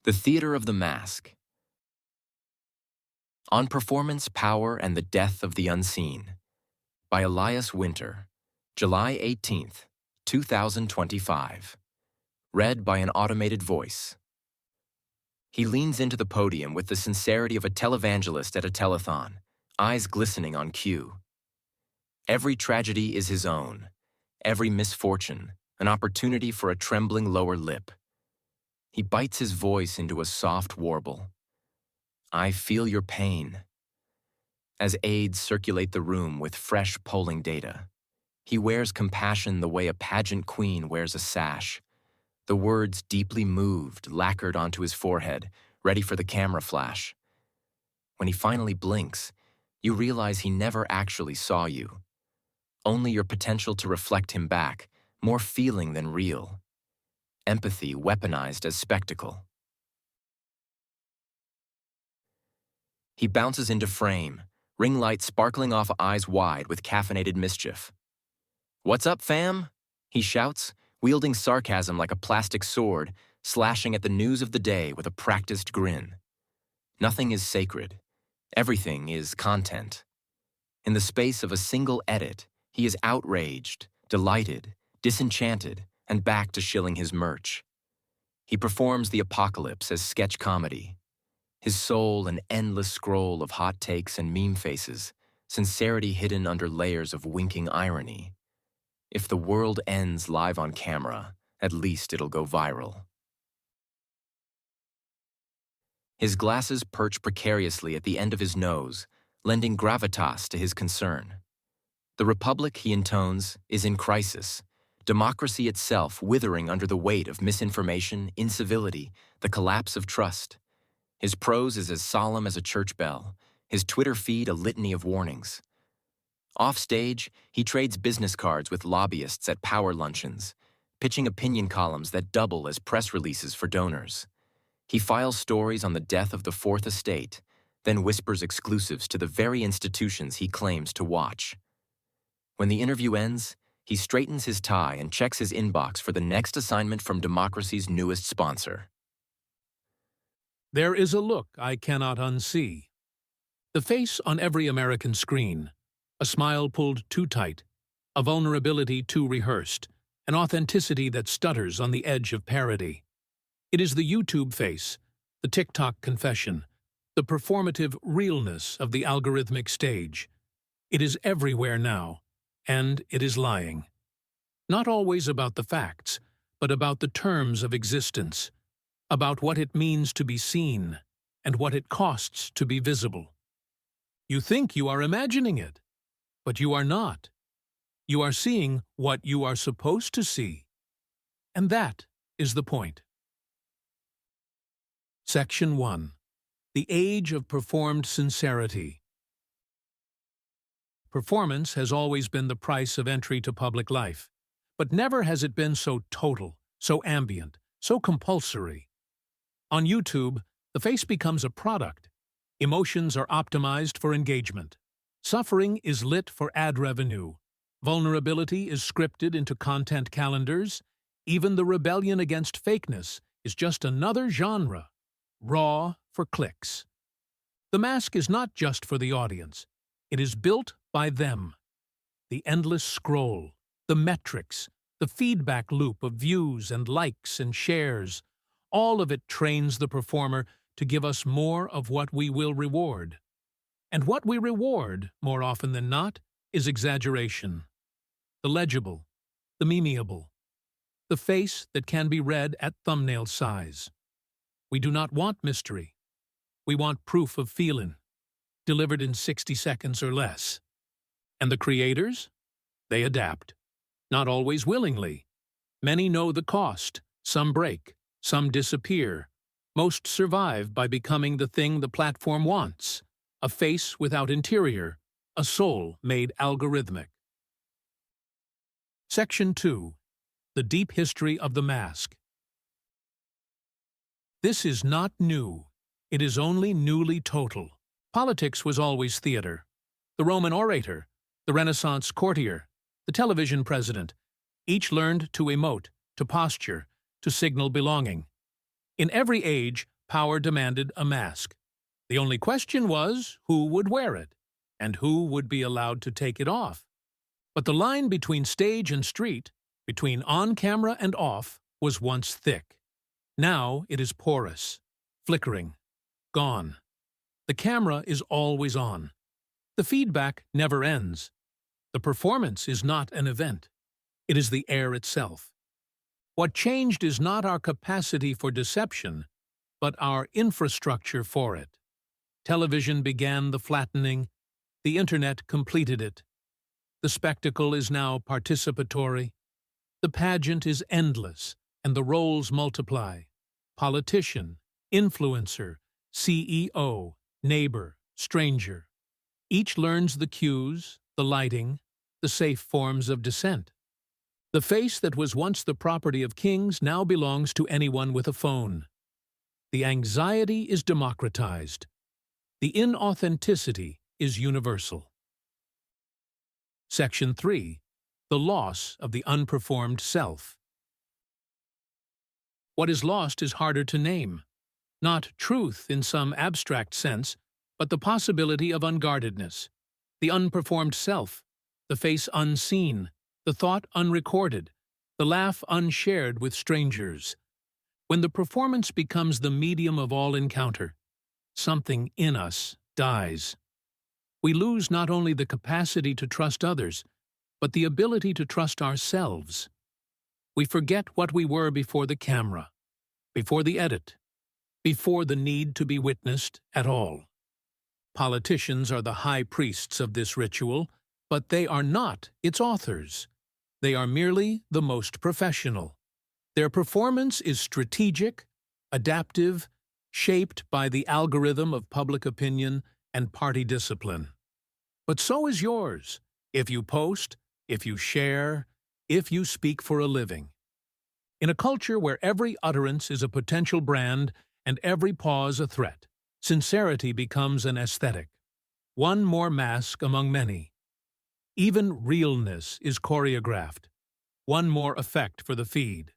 The Theater of the Mask. On Performance, Power, and the Death of the Unseen by Elias Winter, July 18th, 2025. Read by an automated voice. He leans into the podium with the sincerity of a televangelist at a telethon, eyes glistening on cue. Every tragedy is his own, every misfortune an opportunity for a trembling lower lip. He bites his voice into a soft warble. I feel your pain. As aides circulate the room with fresh polling data, he wears compassion the way a pageant queen wears a sash, the words deeply moved, lacquered onto his forehead, ready for the camera flash. When he finally blinks, you realize he never actually saw you. Only your potential to reflect him back, more feeling than real. Empathy weaponized as spectacle. He bounces into frame, ring light sparkling off eyes wide with caffeinated mischief. What's up, fam? He shouts, wielding sarcasm like a plastic sword, slashing at the news of the day with a practiced grin. Nothing is sacred. Everything is content. In the space of a single edit, he is outraged, delighted, disenchanted, and back to shilling his merch. He performs the apocalypse as sketch comedy. His soul an endless scroll of hot takes and meme faces, sincerity hidden under layers of winking irony. If the world ends live on camera, at least it'll go viral. His glasses perch precariously at the end of his nose, lending gravitas to his concern. The republic, he intones, is in crisis. Democracy itself withering under the weight of misinformation, incivility, the collapse of trust. His prose is as solemn as a church bell, his Twitter feed a litany of warnings. Offstage, he trades business cards with lobbyists at power luncheons, pitching opinion columns that double as press releases for donors. He files stories on the death of the Fourth Estate, then whispers exclusives to the very institutions he claims to watch. When the interview ends, he straightens his tie and checks his inbox for the next assignment from democracy's newest sponsor. There is a look I cannot unsee. The face on every American screen, a smile pulled too tight, a vulnerability too rehearsed, an authenticity that stutters on the edge of parody. It is the YouTube face, the TikTok confession, the performative realness of the algorithmic stage. It is everywhere now, and it is lying. Not always about the facts, but about the terms of existence, about what it means to be seen, and what it costs to be visible. You think you are imagining it, but you are not. You are seeing what you are supposed to see. And that is the point. Section 1. The Age of Performed Sincerity. Performance has always been the price of entry to public life, but never has it been so total, so ambient, so compulsory. On YouTube, the face becomes a product. Emotions are optimized for engagement. Suffering is lit for ad revenue. Vulnerability is scripted into content calendars. Even the rebellion against fakeness is just another genre, raw for clicks. The mask is not just for the audience. It is built by them. The endless scroll, the metrics, the feedback loop of views and likes and shares, all of it trains the performer to give us more of what we will reward. And what we reward, more often than not, is exaggeration. The legible, the memeable, the face that can be read at thumbnail size. We do not want mystery. We want proof of feeling, delivered in 60 seconds or less. And the creators? They adapt. Not always willingly. Many know the cost. Some break. Some disappear. Most survive by becoming the thing the platform wants. A face without interior. A soul made algorithmic. Section 2. The Deep History of the Mask. This is not new. It is only newly total. Politics was always theater. The Roman orator, the Renaissance courtier, the television president, each learned to emote, to posture, to signal belonging. In every age, power demanded a mask. The only question was who would wear it, and who would be allowed to take it off. But the line between stage and street, between on-camera and off, was once thick. Now it is porous, flickering, gone. The camera is always on. The feedback never ends. The performance is not an event. It is the air itself. What changed is not our capacity for deception, but our infrastructure for it. Television began the flattening. The internet completed it. The spectacle is now participatory. The pageant is endless, and the roles multiply. Politician, influencer, CEO, neighbor, stranger. Each learns the cues, the lighting, the safe forms of dissent. The face that was once the property of kings now belongs to anyone with a phone. The anxiety is democratized. The inauthenticity is universal. Section 3. The loss of the unperformed self. What is lost is harder to name. Not truth in some abstract sense, but the possibility of unguardedness. The unperformed self, the face unseen, the thought unrecorded, the laugh unshared with strangers. When the performance becomes the medium of all encounter, something in us dies. We lose not only the capacity to trust others, but the ability to trust ourselves. We forget what we were before the camera, before the edit, before the need to be witnessed at all. Politicians are the high priests of this ritual, but they are not its authors. They are merely the most professional. Their performance is strategic, adaptive, shaped by the algorithm of public opinion and party discipline. But so is yours, if you post, if you share, if you speak for a living. In a culture where every utterance is a potential brand and every pause a threat, sincerity becomes an aesthetic. One more mask among many. Even realness is choreographed. One more effect for the feed.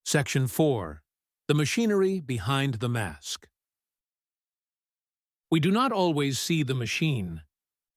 Section 4. The machinery behind the mask. We do not always see the machine.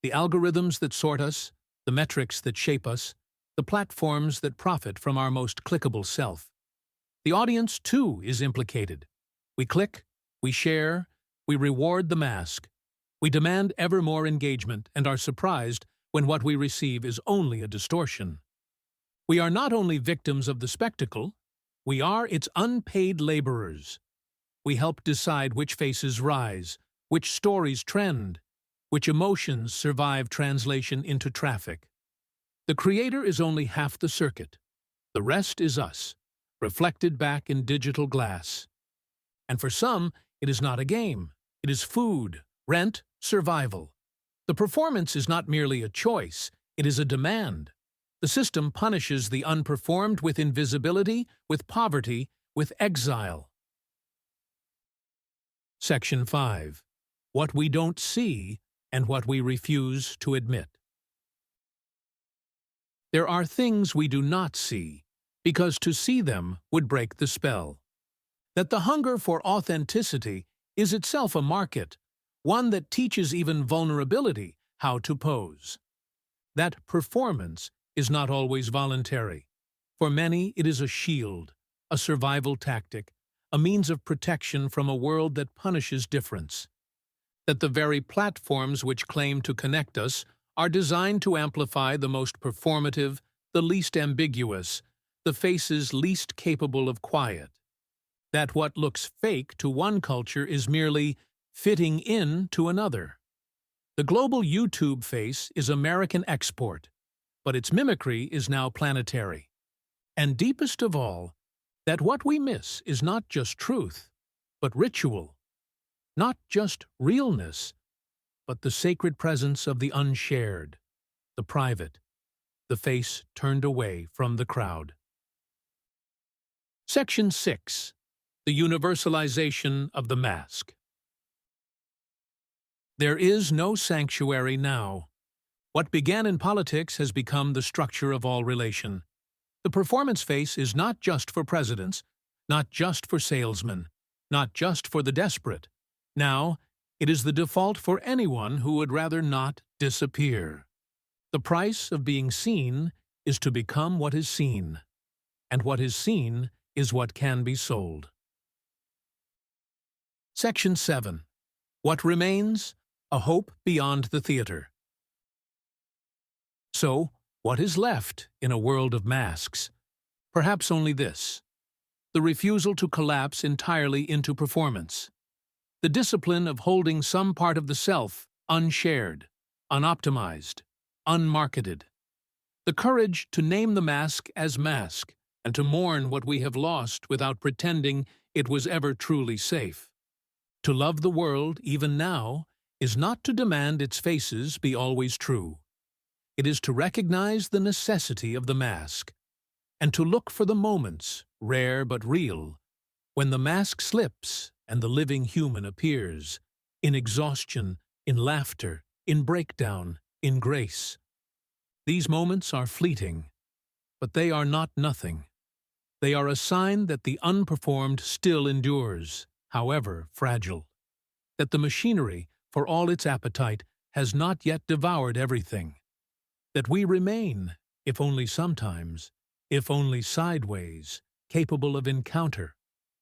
The algorithms that sort us, the metrics that shape us, the platforms that profit from our most clickable self. The audience, too, is implicated. We click, we share, we reward the mask. We demand ever more engagement and are surprised when what we receive is only a distortion. We are not only victims of the spectacle, we are its unpaid laborers. We help decide which faces rise, which stories trend, which emotions survive translation into traffic. The creator is only half the circuit. The rest is us, reflected back in digital glass. And for some, it is not a game. It is food, rent, survival. The performance is not merely a choice, it is a demand. The system punishes the unperformed with invisibility, with poverty, with exile. Section 5. What we don't see and what we refuse to admit. There are things we do not see, because to see them would break the spell. That the hunger for authenticity is itself a market, one that teaches even vulnerability how to pose. That performance is not always voluntary. For many, it is a shield, a survival tactic, a means of protection from a world that punishes difference. That the very platforms which claim to connect us are designed to amplify the most performative, the least ambiguous, the faces least capable of quiet. That what looks fake to one culture is merely fitting in to another. The global YouTube face is American export, but its mimicry is now planetary. And deepest of all, that what we miss is not just truth, but ritual. Not just realness, but the sacred presence of the unshared, the private, the face turned away from the crowd. Section 6. The universalization of the mask. There is no sanctuary now. What began in politics has become the structure of all relation. The performance face is not just for presidents, not just for salesmen. not just for the desperate. Now, it is the default for anyone who would rather not disappear. The price of being seen is to become what is seen, and what is seen is what can be sold. Section 7. What remains? A hope beyond the theater. So, what is left in a world of masks? Perhaps only this: the refusal to collapse entirely into performance. The discipline of holding some part of the self unshared, unoptimized, unmarketed. The courage to name the mask as mask and to mourn what we have lost without pretending it was ever truly safe. To love the world, even now, is not to demand its faces be always true. It is to recognize the necessity of the mask, and to look for the moments, rare but real, when the mask slips and the living human appears, in exhaustion, in laughter, in breakdown, in grace. These moments are fleeting, but they are not nothing. They are a sign that the unperformed still endures, however fragile, that the machinery, for all its appetite, has not yet devoured everything, that we remain, if only sometimes, if only sideways, capable of encounter,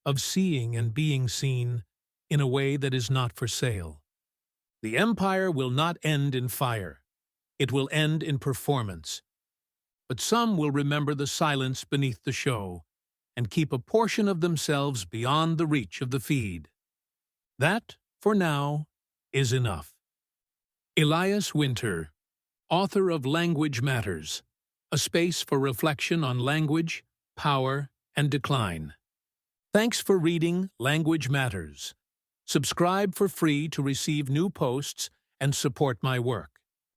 of seeing and being seen in a way that is not for sale. The empire will not end in fire. It will end in performance. But some will remember the silence beneath the show and keep a portion of themselves beyond the reach of the feed. That, for now, is enough. Elias Winter, author of Language Matters, a space for reflection on language, power, and decline. Thanks for reading Language Matters. Subscribe for free to receive new posts and support my work.